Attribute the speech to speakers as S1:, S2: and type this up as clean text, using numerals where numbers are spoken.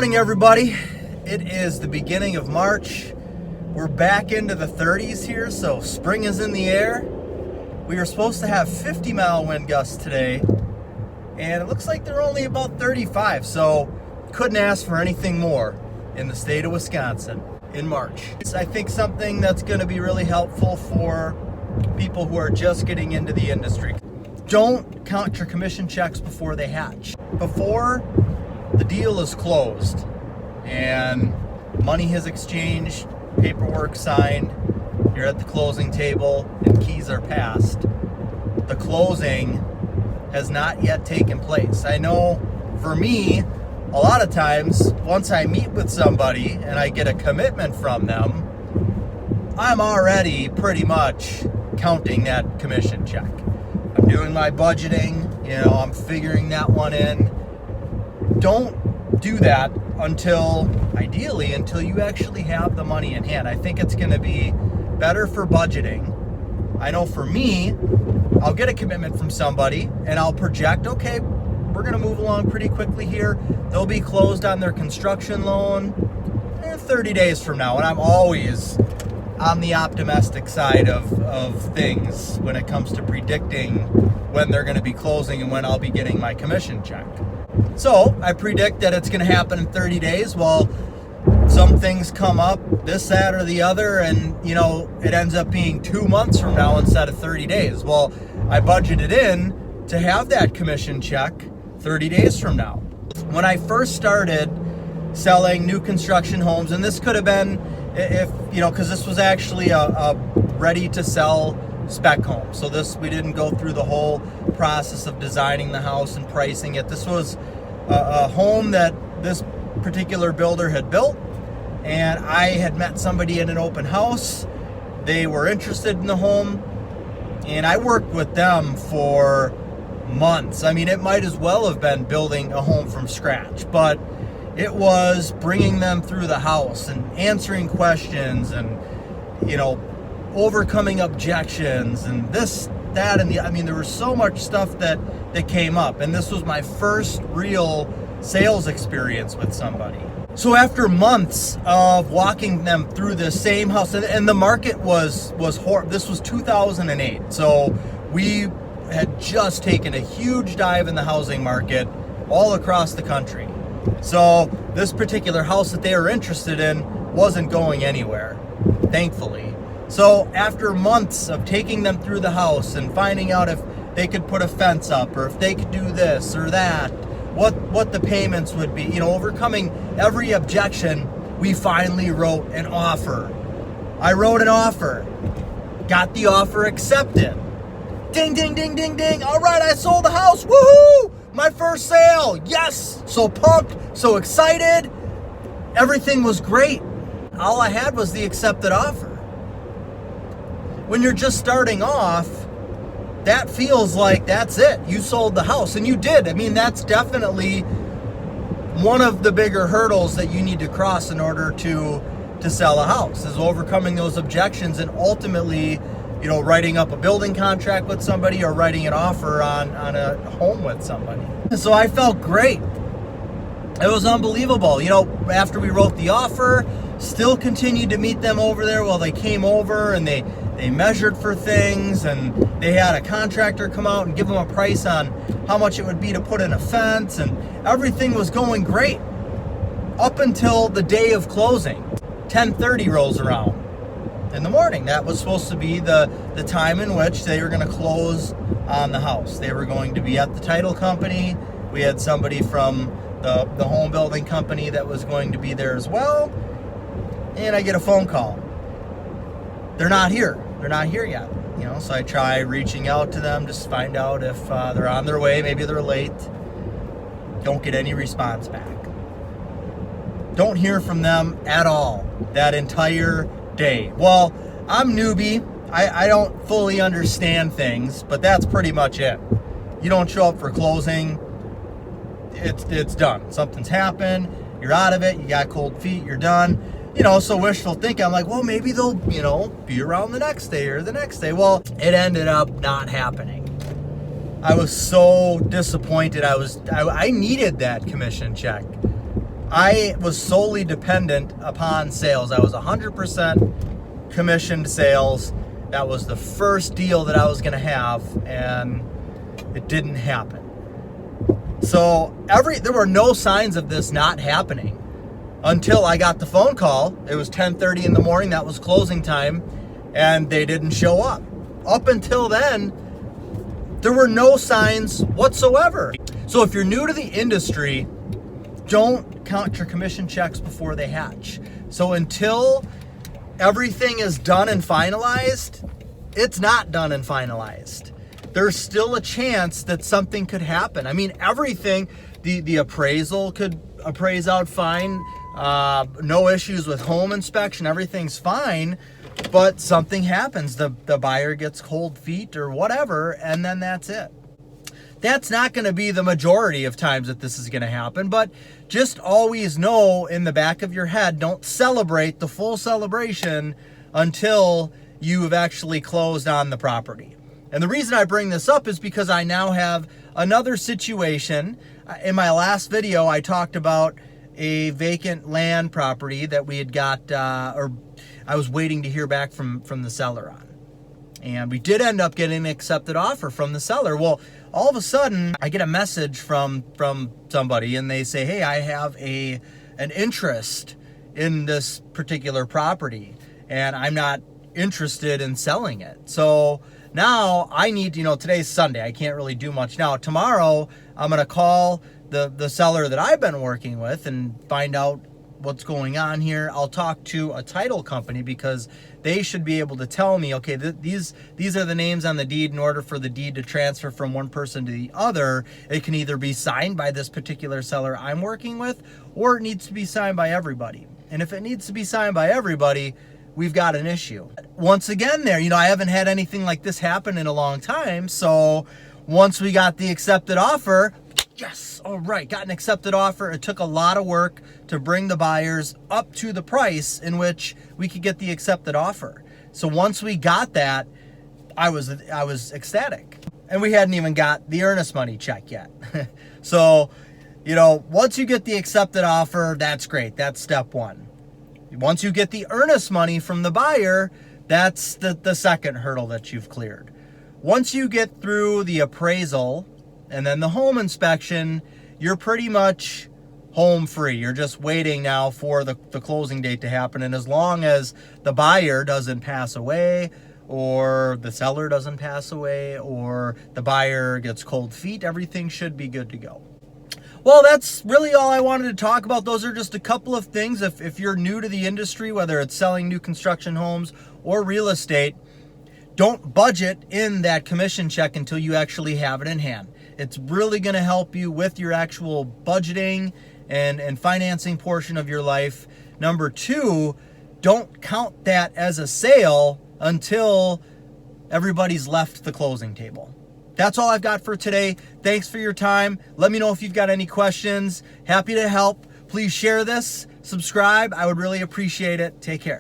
S1: morning, everybody. It is the beginning of March. We're back into the 30s here, so spring is in the air. We were supposed to have 50-mile wind gusts today, and it looks like they're only about 35, so couldn't ask for anything more in the state of Wisconsin in March. I think something that's going to be really helpful for people who are just getting into the industry. Don't count your commission checks before they hatch. Before the deal is closed and money has exchanged, paperwork signed, you're at the closing table and keys are passed, the closing has not yet taken place. I know for me, a lot of times, once I meet with somebody and I get a commitment from them, I'm already pretty much counting that commission check. I'm doing my budgeting, I'm figuring that one in. Don't do that ideally until you actually have the money in hand. I think it's going to be better for budgeting. I know for me, I'll get a commitment from somebody and I'll project, okay, we're going to move along pretty quickly here. They'll be closed on their construction loan 30 days from now. And I'm always on the optimistic side of things when it comes to predicting when they're going to be closing and when I'll be getting my commission check. So I predict that it's going to happen in 30 days. Well, some things come up, this, that, or the other, and it ends up being 2 months from now instead of 30 days. Well, I budgeted in to have that commission check 30 days from now. When I first started selling new construction homes, and this could have been because this was actually a ready to sell spec home. So we didn't go through the whole process of designing the house and pricing it. This was a home that this particular builder had built, and I had met somebody in an open house. They were interested in the home, and I worked with them for months. I mean, it might as well have been building a home from scratch, but it was bringing them through the house and answering questions and, overcoming objections and this, that, and there was so much stuff that came up. And this was my first real sales experience with somebody. So after months of walking them through the same house, and the market was horrible. This was 2008. So we had just taken a huge dive in the housing market all across the country. So this particular house that they were interested in wasn't going anywhere, thankfully. So after months of taking them through the house and finding out if they could put a fence up or if they could do this or that, what the payments would be, overcoming every objection, we finally wrote an offer. I wrote an offer, got the offer accepted. Ding, ding, ding, ding, ding. All right, I sold the house. Woohoo! My first sale. Yes. So pumped, so excited. Everything was great. All I had was the accepted offer. When you're just starting off, that feels like that's it. You sold the house, and you did. That's definitely one of the bigger hurdles that you need to cross in order to sell a house, is overcoming those objections and ultimately, writing up a building contract with somebody or writing an offer on a home with somebody. So I felt great. It was unbelievable. After we wrote the offer, still continued to meet them over there. Well, they came over and they measured for things, and they had a contractor come out and give them a price on how much it would be to put in a fence, and everything was going great up until the day of closing. 10:30 rolls around in the morning. That was supposed to be the time in which they were going to close on the house. They were going to be at the title company. We had somebody from the home building company that was going to be there as well. And I get a phone call. They're not here. They're not here yet. So I try reaching out to them, just find out if they're on their way. Maybe they're late. Don't get any response back. Don't hear from them at all that entire day. Well, I'm newbie. I don't fully understand things, but that's pretty much it. You don't show up for closing, it's done. Something's happened. You're out of it. You got cold feet. You're done. So wishful thinking. I'm like, well, maybe they'll, be around the next day or the next day. Well, it ended up not happening. I was so disappointed. I needed that commission check. I was solely dependent upon sales. I was 100% commissioned sales. That was the first deal that I was going to have, and it didn't happen. So there were no signs of this not happening until I got the phone call. It was 10:30 in the morning. That was closing time, and they didn't show up. Up until then, there were no signs whatsoever. So if you're new to the industry, don't count your commission checks before they hatch. So until everything is done and finalized, it's not done and finalized. There's still a chance that something could happen. I mean, everything, the appraisal could appraise out fine, no issues with home inspection, everything's fine, but something happens. The buyer gets cold feet or whatever, and then that's it. That's not going to be the majority of times that this is going to happen, but just always know in the back of your head, don't celebrate the full celebration until you have actually closed on the property. And the reason I bring this up is because I now have another situation. In my last video, I talked about a vacant land property that we had got, or I was waiting to hear back from the seller on. And we did end up getting an accepted offer from the seller. Well, all of a sudden, I get a message from somebody, and they say, hey, I have an interest in this particular property, and I'm not interested in selling it. So now I need, today's Sunday. I can't really do much now. Tomorrow, I'm going to call the seller that I've been working with and find out what's going on here. I'll talk to a title company because they should be able to tell me, okay, these are the names on the deed. In order for the deed to transfer from one person to the other, it can either be signed by this particular seller I'm working with, or it needs to be signed by everybody. And if it needs to be signed by everybody, we've got an issue. Once again there, I haven't had anything like this happen in a long time. So once we got the accepted offer, yes, all right, got an accepted offer. It took a lot of work to bring the buyers up to the price in which we could get the accepted offer. So once we got that, I was ecstatic. And we hadn't even got the earnest money check yet. So, once you get the accepted offer, that's great. That's step one. Once you get the earnest money from the buyer, that's the second hurdle that you've cleared. Once you get through the appraisal and then the home inspection, you're pretty much home free. You're just waiting now for the closing date to happen. And as long as the buyer doesn't pass away, or the seller doesn't pass away, or the buyer gets cold feet, everything should be good to go. Well, that's really all I wanted to talk about. Those are just a couple of things. If you're new to the industry, whether it's selling new construction homes or real estate, don't budget in that commission check until you actually have it in hand. It's really going to help you with your actual budgeting and financing portion of your life. Number two, don't count that as a sale until everybody's left the closing table. That's all I've got for today. Thanks for your time. Let me know if you've got any questions. Happy to help. Please share this, subscribe. I would really appreciate it. Take care.